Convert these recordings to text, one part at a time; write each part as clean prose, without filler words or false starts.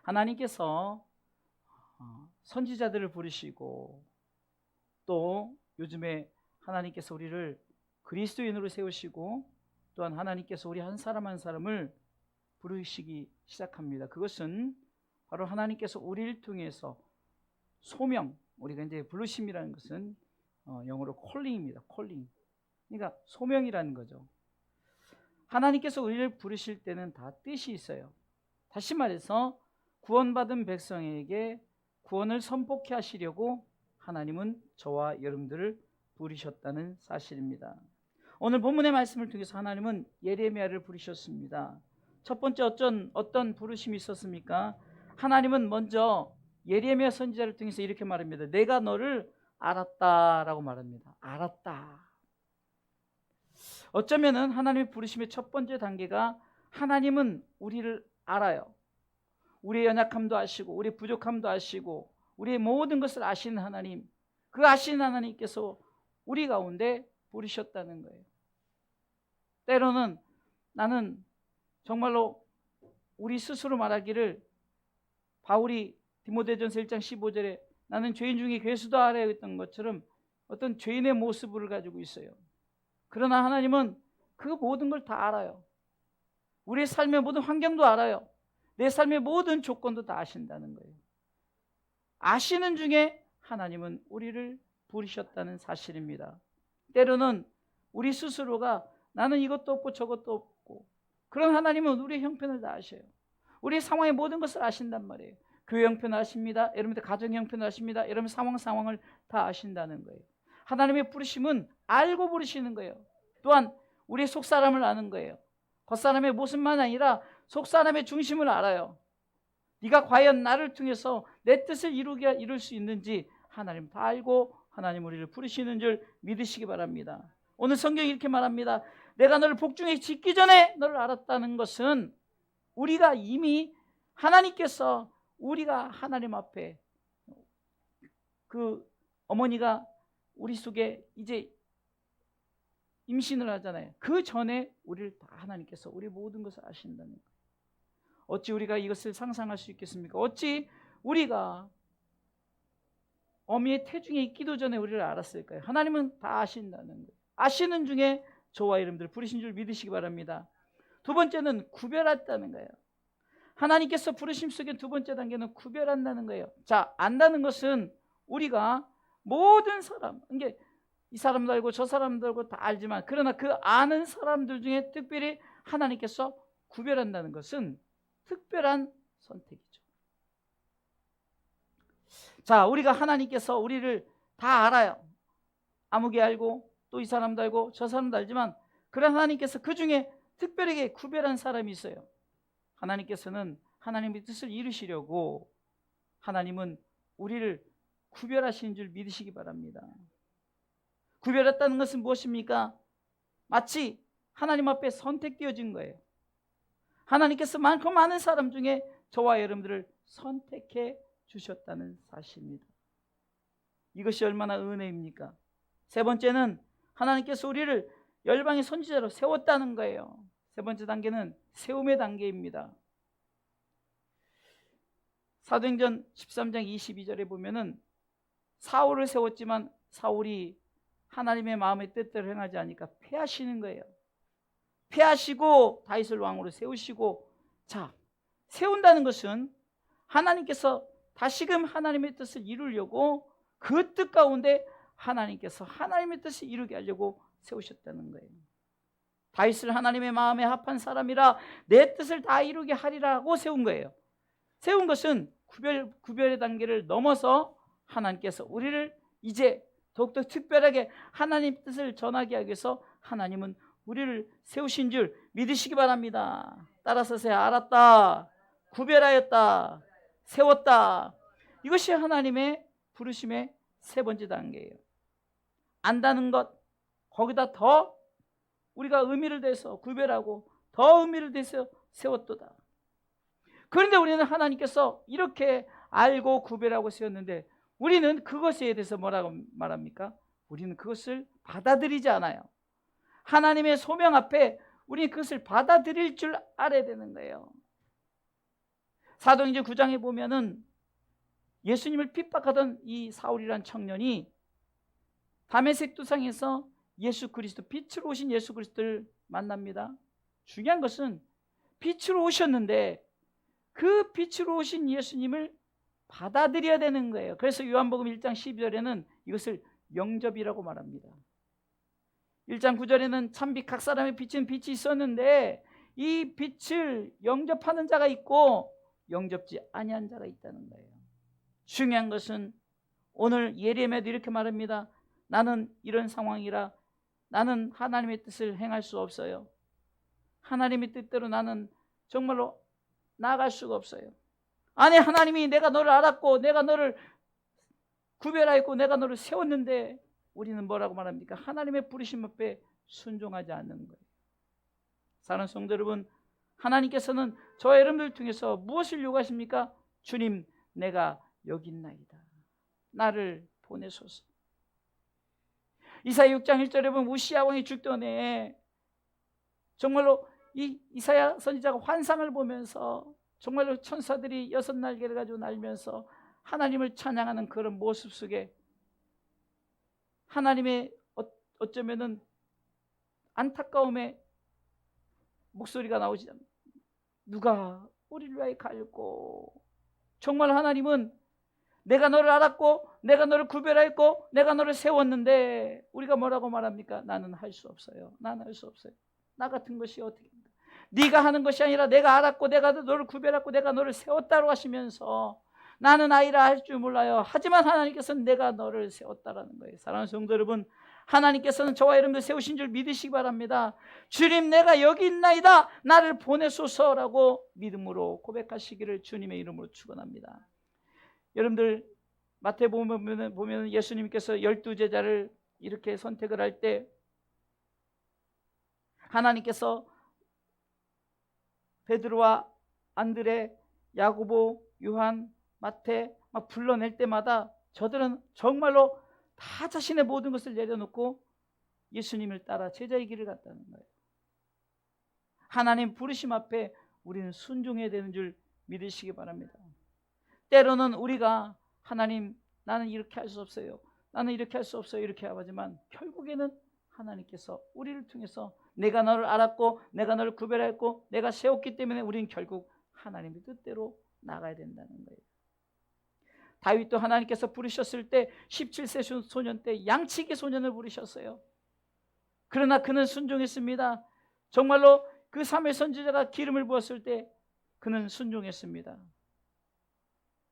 하나님께서 선지자들을 부르시고 또 요즘에 하나님께서 우리를 그리스도인으로 세우시고 또한 하나님께서 우리 한 사람 한 사람을 부르시기 시작합니다. 그것은 바로 하나님께서 우리를 통해서 소명, 우리가 이제 부르심이라는 것은 영어로 콜링입니다. 콜링. 그러니까 소명이라는 거죠. 하나님께서 우리를 부르실 때는 다 뜻이 있어요. 다시 말해서 구원받은 백성에게 구원을 선포케 하시려고 하나님은 저와 여러분들을 부르셨다는 사실입니다. 오늘 본문의 말씀을 통해서 하나님은 예레미야를 부르셨습니다. 첫 번째 어떤 부르심이 있었습니까? 하나님은 먼저 예레미야 선지자를 통해서 이렇게 말합니다. 내가 너를 알았다라고 말합니다. 알았다. 어쩌면은 하나님의 부르심의 첫 번째 단계가 하나님은 우리를 알아요. 우리의 연약함도 아시고 우리의 부족함도 아시고 우리의 모든 것을 아시는 하나님, 그 아시는 하나님께서 우리 가운데 부르셨다는 거예요. 때로는 나는 정말로 우리 스스로 말하기를 바울이 디모데전서 1장 15절에 나는 죄인 중에 괴수도 알아야 했던 것처럼 어떤 죄인의 모습을 가지고 있어요. 그러나 하나님은 그 모든 걸 다 알아요. 우리의 삶의 모든 환경도 알아요. 내 삶의 모든 조건도 다 아신다는 거예요. 아시는 중에 하나님은 우리를 부르셨다는 사실입니다. 때로는 우리 스스로가 나는 이것도 없고 저것도 없고, 그런 하나님은 우리의 형편을 다 아셔요. 우리의 상황의 모든 것을 아신단 말이에요. 교회 형편을 아십니다. 여러분들 가정 형편을 아십니다. 여러분 상황을 다 아신다는 거예요. 하나님의 부르심은 알고 부르시는 거예요. 또한 우리의 속사람을 아는 거예요. 겉사람의 모습만 아니라 속사람의 중심을 알아요. 네가 과연 나를 통해서 내 뜻을 이룰 수 있는지 하나님 다 알고 하나님 우리를 부르시는 줄 믿으시기 바랍니다. 오늘 성경이 이렇게 말합니다. 내가 너를 복중에 짓기 전에 너를 알았다는 것은 우리가 이미 하나님께서 우리가 하나님 앞에 그 어머니가 우리 속에 이제 임신을 하잖아요. 그 전에 우리를 다 하나님께서 우리 모든 것을 아신다는 거예요. 어찌 우리가 이것을 상상할 수 있겠습니까? 어찌 우리가 어미의 태중에 있기도 전에 우리를 알았을까요? 하나님은 다 아신다는 거예요. 아시는 중에 저와 여러분들 부르신 줄 믿으시기 바랍니다. 두 번째는 구별했다는 거예요. 하나님께서 부르심 속에 두 번째 단계는 구별한다는 거예요. 자, 안다는 것은 우리가 모든 사람, 이게 이 사람도 알고 저 사람도 알고 다 알지만, 그러나 그 아는 사람들 중에 특별히 하나님께서 구별한다는 것은 특별한 선택이죠. 자, 우리가 하나님께서 우리를 다 알아요. 아무개 알고 또 이 사람도 알고 저 사람도 알지만, 그런 하나님께서 그 중에 특별하게 구별한 사람이 있어요. 하나님께서는 하나님의 뜻을 이루시려고 하나님은 우리를 구별하시는 줄 믿으시기 바랍니다. 구별했다는 것은 무엇입니까? 마치 하나님 앞에 선택되어진 거예요. 하나님께서 많고 많은 사람 중에 저와 여러분들을 선택해 주셨다는 사실입니다. 이것이 얼마나 은혜입니까? 세 번째는 하나님께서 우리를 열방의 선지자로 세웠다는 거예요. 세 번째 단계는 세움의 단계입니다. 사도행전 13장 22절에 보면은 사울을 세웠지만 사울이 하나님의 마음의 뜻대로 행하지 않으니까 패하시는 거예요. 패하시고 다윗을 왕으로 세우시고, 자, 세운다는 것은 하나님께서 다시금 하나님의 뜻을 이루려고 그 뜻 가운데 하나님께서 하나님의 뜻을 이루게 하려고 세우셨다는 거예요. 다윗을 하나님의 마음에 합한 사람이라 내 뜻을 다 이루게 하리라고 세운 거예요. 세운 것은 구별의 단계를 넘어서 하나님께서 우리를 이제 더욱더 특별하게 하나님 뜻을 전하게 하기 위해서 하나님은 우리를 세우신 줄 믿으시기 바랍니다. 따라서 알았다, 구별하였다, 세웠다. 이것이 하나님의 부르심의 세 번째 단계예요. 안다는 것, 거기다 더 우리가 의미를 대서 구별하고 더 의미를 대서 세웠도다. 그런데 우리는 하나님께서 이렇게 알고 구별하고 세웠는데 우리는 그것에 대해서 뭐라고 말합니까? 우리는 그것을 받아들이지 않아요. 하나님의 소명 앞에 우리는 그것을 받아들일 줄 알아야 되는 거예요. 사도행전 9장에 보면은 예수님을 핍박하던 이 사울이란 청년이 다메섹 두상에서 예수 그리스도, 빛으로 오신 예수 그리스도를 만납니다. 중요한 것은 빛으로 오셨는데 그 빛으로 오신 예수님을 받아들여야 되는 거예요. 그래서 요한복음 1장 12절에는 이것을 영접이라고 말합니다. 1장 9절에는 참빛 각 사람의 빛은 빛이 있었는데 이 빛을 영접하는 자가 있고 영접지 아니한 자가 있다는 거예요. 중요한 것은 오늘 예레미야도 이렇게 말합니다. 나는 이런 상황이라 나는 하나님의 뜻을 행할 수 없어요. 하나님의 뜻대로 나는 정말로 나아갈 수가 없어요. 아니, 하나님이 내가 너를 알았고 내가 너를 구별하였고 내가 너를 세웠는데 우리는 뭐라고 말합니까? 하나님의 부르심 앞에 순종하지 않는 거예요. 사랑하는 성도 여러분, 하나님께서는 저와 여러분들 통해서 무엇을 요구하십니까? 주님, 내가 여기 있나이다. 나를 보내소서. 이사야 6장 1절에 보면 우시야 왕이 죽던 해에 정말로 이 이사야 선지자가 환상을 보면서 정말로 천사들이 6날개를 가지고 날면서 하나님을 찬양하는 그런 모습 속에 하나님의 어쩌면은 안타까움의 목소리가 나오지 않습니다. 누가 우리를 위하여 갈고. 정말 하나님은 내가 너를 알았고 내가 너를 구별했고 내가 너를 세웠는데 우리가 뭐라고 말합니까? 나는 할 수 없어요. 나는 할 수 없어요. 나 같은 것이 어떻게 합니까? 네가 하는 것이 아니라 내가 알았고 내가 너를 구별했고 내가 너를 세웠다고 하시면서 나는 아이라 할 줄 몰라요. 하지만 하나님께서는 내가 너를 세웠다라는 거예요. 사랑하는 성도 여러분, 하나님께서는 저와 여러분들 세우신 줄 믿으시기 바랍니다. 주님, 내가 여기 있나이다. 나를 보내소서라고 믿음으로 고백하시기를 주님의 이름으로 축원합니다. 여러분들 마태복음 보면 예수님께서 12제자를 이렇게 선택을 할 때 하나님께서 베드로와 안드레, 야고보, 요한, 마태 막 불러낼 때마다 저들은 정말로 다 자신의 모든 것을 내려놓고 예수님을 따라 제자의 길을 갔다는 거예요. 하나님 부르심 앞에 우리는 순종해야 되는 줄 믿으시기 바랍니다. 때로는 우리가 하나님, 나는 이렇게 할 수 없어요. 나는 이렇게 할 수 없어요. 이렇게 하지만 결국에는 하나님께서 우리를 통해서 내가 너를 알았고 내가 너를 구별했고 내가 세웠기 때문에 우리는 결국 하나님의 뜻대로 나가야 된다는 거예요. 다윗도 하나님께서 부르셨을 때 17세 소년 때 양치기 소년을 부르셨어요. 그러나 그는 순종했습니다. 정말로 그 사무엘 선지자가 기름을 부었을 때 그는 순종했습니다.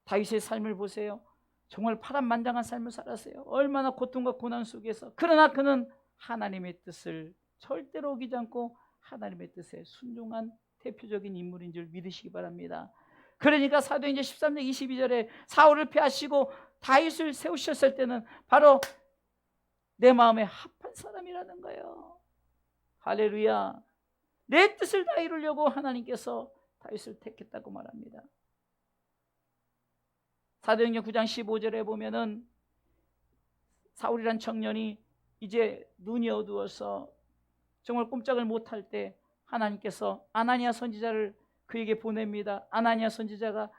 다윗의 삶을 보세요. 정말 파란만장한 삶을 살았어요. 얼마나 고통과 고난 속에서. 그러나 그는 하나님의 뜻을 절대로 어기지 않고 하나님의 뜻에 순종한 대표적인 인물인 줄 믿으시기 바랍니다. 그러니까 사도행전 13장 22절에 사울을 폐하시고 다윗을 세우셨을 때는 바로 내 마음에 합한 사람이라는 거예요. 할렐루야. 내 뜻을 다 이루려고 하나님께서 다윗을 택했다고 말합니다. 사도행전 9장 15절에 보면은 사울이란 청년이 이제 눈이 어두워서 정말 꼼짝을 못할 때 하나님께서 아나니아 선지자를 그에게 보냅니다. 아나니아 선지자가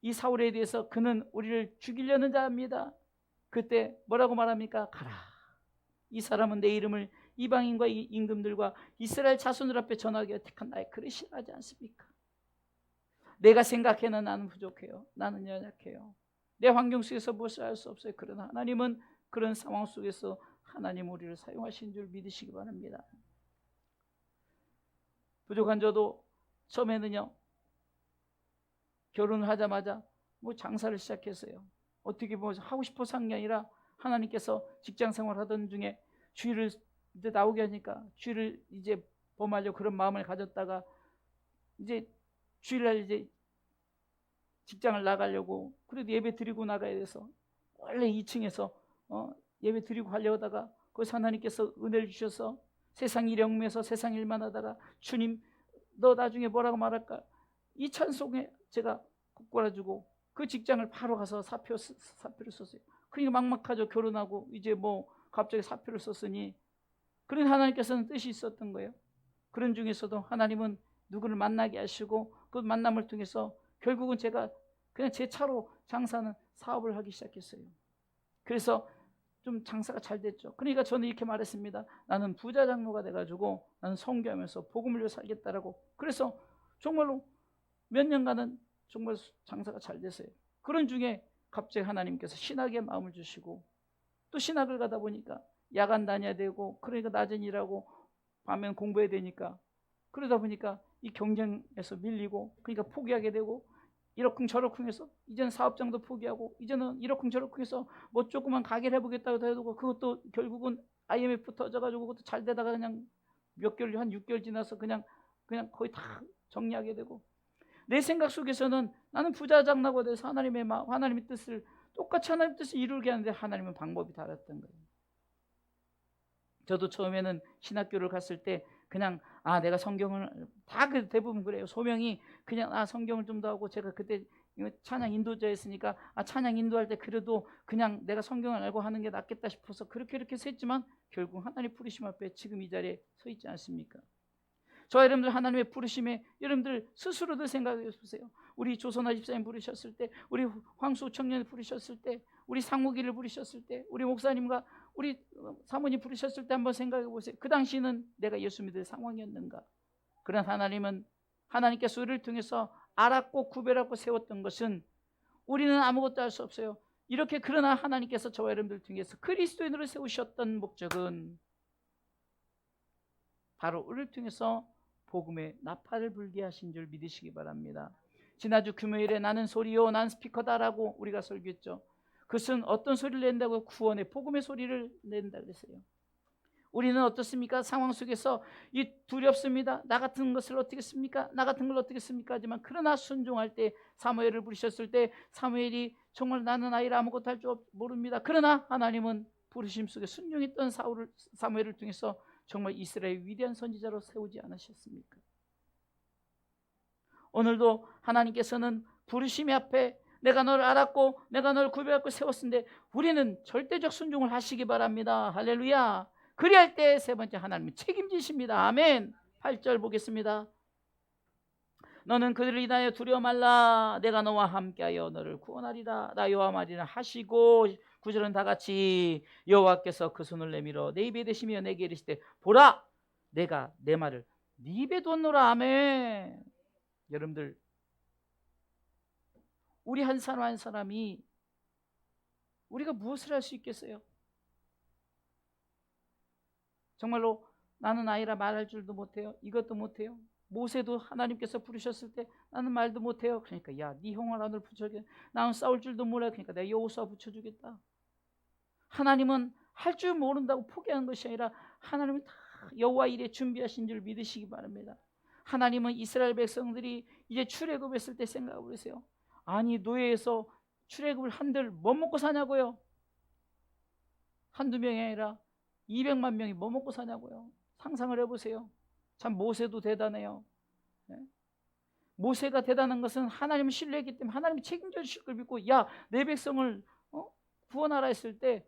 이 사울에 대해서 그는 우리를 죽이려는 자입니다. 그때 뭐라고 말합니까? 가라. 이 사람은 내 이름을 이방인과 임금들과 이스라엘 자손들 앞에 전하게 택한 나의 그릇이라 하지 않습니까? 내가 생각해는 나는 부족해요. 나는 연약해요. 내 환경 속에서 무엇을 할 수 없어요. 그러나 하나님은 그런 상황 속에서 하나님 우리를 사용하신 줄 믿으시기 바랍니다. 부족한 저도 처음에는요, 결혼을 하자마자 뭐 장사를 시작했어요. 어떻게 보면 하고 싶어서 한 게 아니라 하나님께서 직장 생활하던 중에 주일을 이제 나오게 하니까 주일을 이제 범하려고 그런 마음을 가졌다가 이제 주일날 이제 직장을 나가려고 그래도 예배 드리고 나가야 돼서 원래 2층에서 예배 드리고 가려고 하다가 거기서 하나님께서 은혜를 주셔서 세상 일 영매서 세상 일만 하다가 주님 너 나중에 뭐라고 말할까? 이 찬송에 제가 꼬꾸라주고 그 직장을 바로 가서 사표를 썼어요. 그러니까 막막하죠. 결혼하고 이제 뭐 갑자기 사표를 썼으니. 그런 하나님께서는 뜻이 있었던 거예요. 그런 중에서도 하나님은 누구를 만나게 하시고 그 만남을 통해서 결국은 제가 그냥 제 차로 장사는 사업을 하기 시작했어요. 그래서 좀 장사가 잘 됐죠. 그러니까 저는 이렇게 말했습니다. 나는 부자 장로가 돼가지고 나는 선교하면서 복음을 위해 살겠다라고. 그래서 정말로 몇 년간은 정말 장사가 잘 됐어요. 그런 중에 갑자기 하나님께서 신학의 마음을 주시고, 또 신학을 가다 보니까 야간 다녀야 되고, 그러니까 낮엔 일하고 밤엔 공부해야 되니까, 그러다 보니까 이 경쟁에서 밀리고, 그러니까 포기하게 되고, 이러쿵저러쿵해서 이제는 사업장도 포기하고, 이제는 이러쿵저러쿵해서 뭐 조그만 가게를 해보겠다고 해도 그것도 결국은 IMF 터져가지고 그것도 잘 되다가 그냥 몇 개월, 한 6개월 지나서 그냥 거의 다 정리하게 되고, 내 생각 속에서는 나는 부자 장로가 돼서 하나님의 마음, 하나님의 뜻을 똑같이 하나님의 뜻을 이루게 하는데 하나님은 방법이 달랐던 거예요. 저도 처음에는 신학교를 갔을 때 그냥 내가 성경을 다 대부분 그래요. 소명이 그냥 성경을 좀 더 하고, 제가 그때 찬양 인도자였으니까 찬양 인도할 때 그래도 그냥 내가 성경을 알고 하는 게 낫겠다 싶어서 그렇게 했지만 결국 하나님 부르심 앞에 지금 이 자리에 서 있지 않습니까? 저와 여러분들 하나님의 부르심에 여러분들 스스로도 생각해 보세요. 우리 조선아 집사님 부르셨을 때, 우리 황수 청년을 부르셨을 때, 우리 상무기를 부르셨을 때, 우리 목사님과 우리 사모님 부르셨을 때 한번 생각해 보세요. 그 당시는 내가 예수 믿을 상황이었는가? 그런 하나님께서 우리를 통해서 알았고 구별하고 세웠던 것은 우리는 아무것도 할 수 없어요. 이렇게 그러나 하나님께서 저와 여러분들 통해서 그리스도인으로 세우셨던 목적은 바로 우리를 통해서 복음의 나팔을 불게 하신 줄 믿으시기 바랍니다. 지난주 금요일에 나는 소리요 난 스피커다라고 우리가 설교했죠. 그것은 어떤 소리를 낸다고? 구원의 복음의 소리를 낸다 그랬어요. 우리는 어떻습니까? 상황 속에서 이 두렵습니다. 나 같은 것을 어떻게 씁니까? 나 같은 걸 어떻게 씁니까? 하지만 그러나 순종할 때, 사무엘을 부르셨을 때 사무엘이 정말 나는 아이라 아무것도 할 줄 모릅니다. 그러나 하나님은 부르심 속에 순종했던 사무엘을 통해서 정말 이스라엘 위대한 선지자로 세우지 않으셨습니까? 오늘도 하나님께서는 부르심 앞에 내가 너를 알았고 내가 너를 구별하고 세웠는데 우리는 절대적 순종을 하시기 바랍니다. 할렐루야. 그리할 때 세 번째 하나님은 책임지십니다. 아멘. 8절 보겠습니다. 너는 그들을 인하여 두려워 말라. 내가 너와 함께하여 너를 구원하리라. 나 여호와 말이라 하시고, 9절은 다 같이 여호와께서 그 손을 내밀어 내 입에 대시며 내게 이르시되 보라 내가 내 말을 네 입에 뒀노라. 아멘. 여러분들, 우리 한 사람 한 사람이 우리가 무엇을 할 수 있겠어요? 정말로 나는 아이라 말할 줄도 못해요. 이것도 못해요. 모세도 하나님께서 부르셨을 때 나는 말도 못해요. 그러니까 야, 네 형을 하늘 붙여주겠다. 나는 싸울 줄도 몰라. 그러니까 내가 여호수아 붙여주겠다. 하나님은 할 줄 모른다고 포기하는 것이 아니라 하나님은 다 여호와 일에 준비하신 줄 믿으시기 바랍니다. 하나님은 이스라엘 백성들이 이제 출애굽했을 때 생각해 보세요. 아니 노예에서 출애굽을 한들 뭐 먹고 사냐고요? 한두 명이 아니라 200만 명이 뭐 먹고 사냐고요? 상상을 해보세요. 참 모세도 대단해요. 네? 모세가 대단한 것은 하나님을 신뢰했기 때문에 하나님이 책임져 주실 걸 믿고 야, 내 백성을 구원하라 했을 때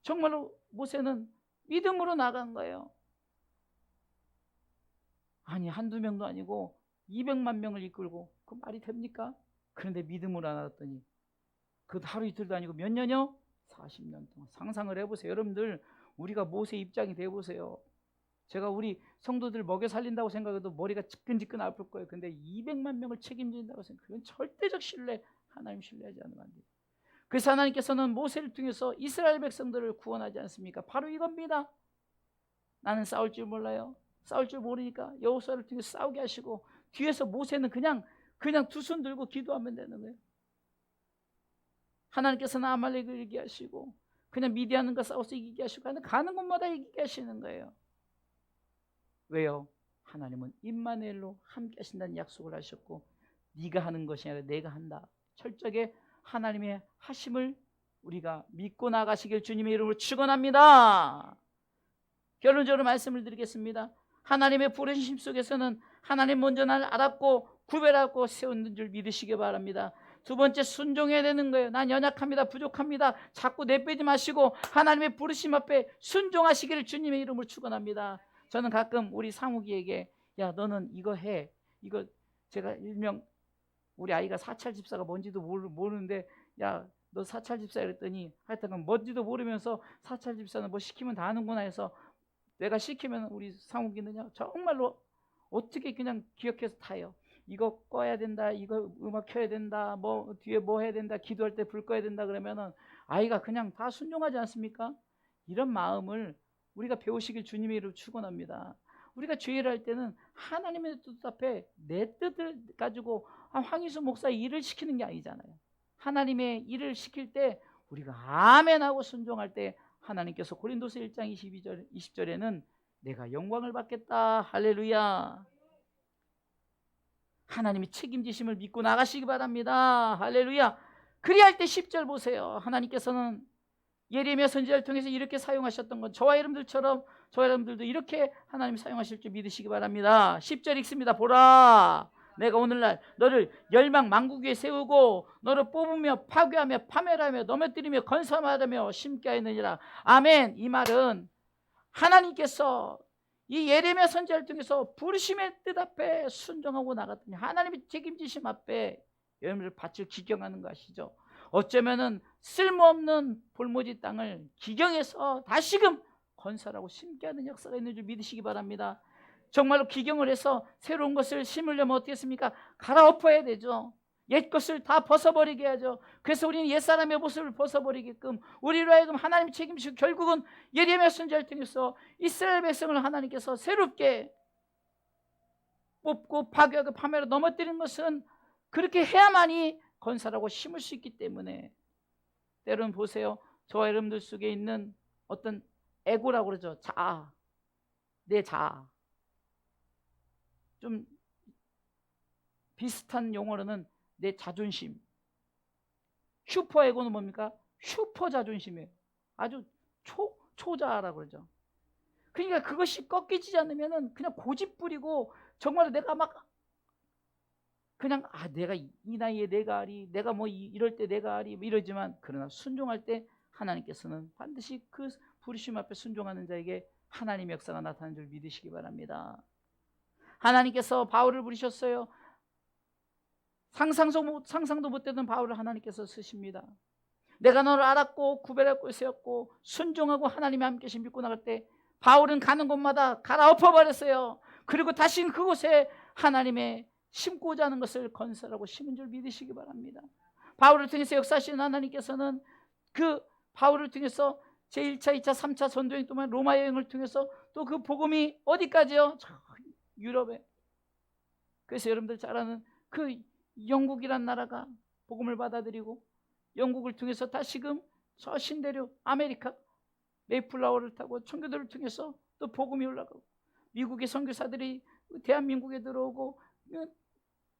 정말로 모세는 믿음으로 나간 거예요. 아니 한두 명도 아니고 200만 명을 이끌고 그 말이 됩니까? 그런데 믿음으로 나갔더니 그 하루 이틀도 아니고 몇 년이요? 40년 동안. 상상을 해보세요. 여러분들 우리가 모세 입장이 돼보세요. 제가 우리 성도들 먹여 살린다고 생각해도 머리가 지끈지끈 아플 거예요. 근데 200만 명을 책임진다고 생각해요. 그건 절대적 신뢰, 하나님 신뢰하지 않으면 안 돼요. 그래서 하나님께서는 모세를 통해서 이스라엘 백성들을 구원하지 않습니까? 바로 이겁니다. 나는 싸울 줄 몰라요. 싸울 줄 모르니까 여호수아를 통해서 싸우게 하시고 뒤에서 모세는 그냥 두 손 들고 기도하면 되는 거예요. 하나님께서는 아말렉을 이기게 하시고 그냥 미디안과 싸워서 이기게 하시고 가는 곳마다 이기게 하시는 거예요. 왜요? 하나님은 임마누엘로 함께 하신다는 약속을 하셨고 네가 하는 것이 아니라 내가 한다. 철저하게 하나님의 하심을 우리가 믿고 나가시길 주님의 이름으로 축원합니다. 결론적으로 말씀을 드리겠습니다. 하나님의 부르심 속에서는 하나님 먼저 날 알았고 구별하고 세웠는 줄 믿으시기 바랍니다. 두 번째, 순종해야 되는 거예요. 난 연약합니다. 부족합니다. 자꾸 내빼지 마시고 하나님의 부르심 앞에 순종하시기를 주님의 이름으로 축원합니다. 저는 가끔 우리 상욱이에게 야 너는 이거 해. 이거 제가 일명 우리 아이가 사찰 집사가 뭔지도 모르는데 야, 너 사찰 집사 이랬더니 하여튼 뭔지도 모르면서 사찰 집사는 뭐 시키면 다 하는구나 해서 내가 시키면 우리 상욱이는요 정말로 어떻게 그냥 기억해서 타요. 이거 꺼야 된다, 이거 음악 켜야 된다, 뭐 뒤에 뭐 해야 된다, 기도할 때 불 꺼야 된다 그러면은 아이가 그냥 다 순종하지 않습니까? 이런 마음을 우리가 배우시길 주님의 이름으로 축원합니다. 우리가 죄를 할 때는 하나님의 뜻 앞에 내 뜻을 가지고 황희수 목사 일을 시키는 게 아니잖아요. 하나님의 일을 시킬 때 우리가 아멘하고 순종할 때 하나님께서 고린도서 1장 20절에는 내가 영광을 받겠다. 할렐루야. 하나님이 책임지심을 믿고 나가시기 바랍니다. 할렐루야. 그리할 때 10절 보세요. 하나님께서는 예레미야 선지자를 통해서 이렇게 사용하셨던 건 저와 여러분들도 이렇게 하나님 사용하실 줄 믿으시기 바랍니다. 10절 읽습니다. 보라, 내가 오늘날 너를 열방 만국 위에 세우고 너를 뽑으며 파괴하며 파멸하며 넘어뜨리며 건설하며 심게 하였느니라. 아멘. 이 말은 하나님께서 이 예레미야 선지자를 통해서 부르심의 뜻 앞에 순종하고 나갔더니 하나님의 책임지심 앞에 여러분들 밭을 기경하는 거 아시죠? 어쩌면은 쓸모없는 볼모지 땅을 기경해서 다시금 건설하고 심게 하는 역사가 있는 줄 믿으시기 바랍니다. 정말로 기경을 해서 새로운 것을 심으려면 어떻게 했습니까? 갈아엎어야 되죠. 옛 것을 다 벗어버리게 해야죠. 그래서 우리는 옛사람의 모습을 벗어버리게끔 우리로 하여금 하나님이 책임지고 결국은 예레미야 선지자를 통해서 이스라엘 백성을 하나님께서 새롭게 뽑고 파괴하고 파멸하고 넘어뜨리는 것은 그렇게 해야만이 건설하고 심을 수 있기 때문에 때로는 보세요. 저와 여러분들 속에 있는 어떤 에고라고 그러죠. 자아, 내 자아. 좀 비슷한 용어로는 내 자존심. 슈퍼 에고는 뭡니까? 슈퍼 자존심이에요. 아주 초자아라고 그러죠. 그러니까 그것이 꺾이지 않으면은 그냥 고집 부리고 정말로 내가 막 그냥 내가 이 나이에 내가 하리, 내가 뭐 이럴 때 내가 하리 뭐 이러지만 그러나 순종할 때 하나님께서는 반드시 그 부르심 앞에 순종하는 자에게 하나님의 역사가 나타나는 줄 믿으시기 바랍니다. 하나님께서 바울을 부르셨어요. 상상도 못되던 바울을 하나님께서 쓰십니다. 내가 너를 알았고 구별하고 세웠고 순종하고 하나님의 함께 계신 믿고 나갈 때 바울은 가는 곳마다 갈아엎어버렸어요. 그리고 다시 그곳에 하나님의 심고자 하는 것을 건설하고 심은 줄 믿으시기 바랍니다. 바울을 통해서 역사하시는 하나님께서는 그 바울을 통해서 제1차, 2차, 3차 전도행 동안 로마 여행을 통해서 또 그 복음이 어디까지요? 유럽에. 그래서 여러분들 잘 아는 그 영국이란 나라가 복음을 받아들이고 영국을 통해서 다시금 저 신대륙 아메리카 메이플라워를 타고 청교도를 통해서 또 복음이 올라가고 미국의 선교사들이 대한민국에 들어오고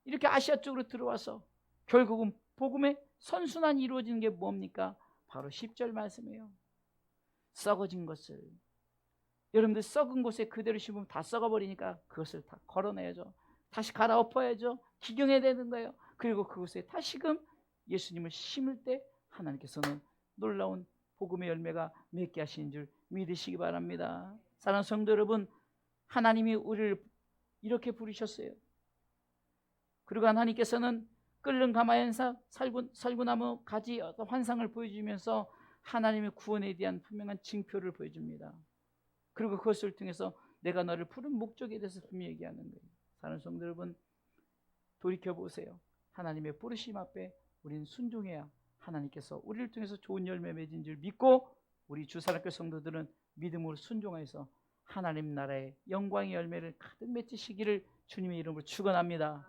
이렇게 아시아 쪽으로 들어와서 결국은 복음의 선순환이 이루어지는 게 뭡니까? 바로 10절 말씀이에요. 썩어진 것을 여러분들 썩은 곳에 그대로 심으면 다 썩어버리니까 그것을 다 걸어내야죠. 다시 갈아엎어야죠. 기경해야 되는 거예요. 그리고 그곳에 다시금 예수님을 심을 때 하나님께서는 놀라운 복음의 열매가 맺게 하시는 줄 믿으시기 바랍니다. 사랑하는 성도 여러분, 하나님이 우리를 이렇게 부르셨어요. 그리고 하나님께서는 끓는 가마연사 살구나무 가지 환상을 보여주면서 하나님의 구원에 대한 분명한 징표를 보여줍니다. 그리고 그것을 통해서 내가 너를 부른 목적에 대해서 분명히 얘기하는 거예요. 사랑하는 성도 여러분, 돌이켜보세요. 하나님의 부르심 앞에 우리는 순종해야 하나님께서 우리를 통해서 좋은 열매 맺은 줄 믿고 우리 주사랑교회 성도들은 믿음으로 순종해서 하나님 나라의 영광의 열매를 가득 맺으시기를 주님의 이름으로 축원합니다.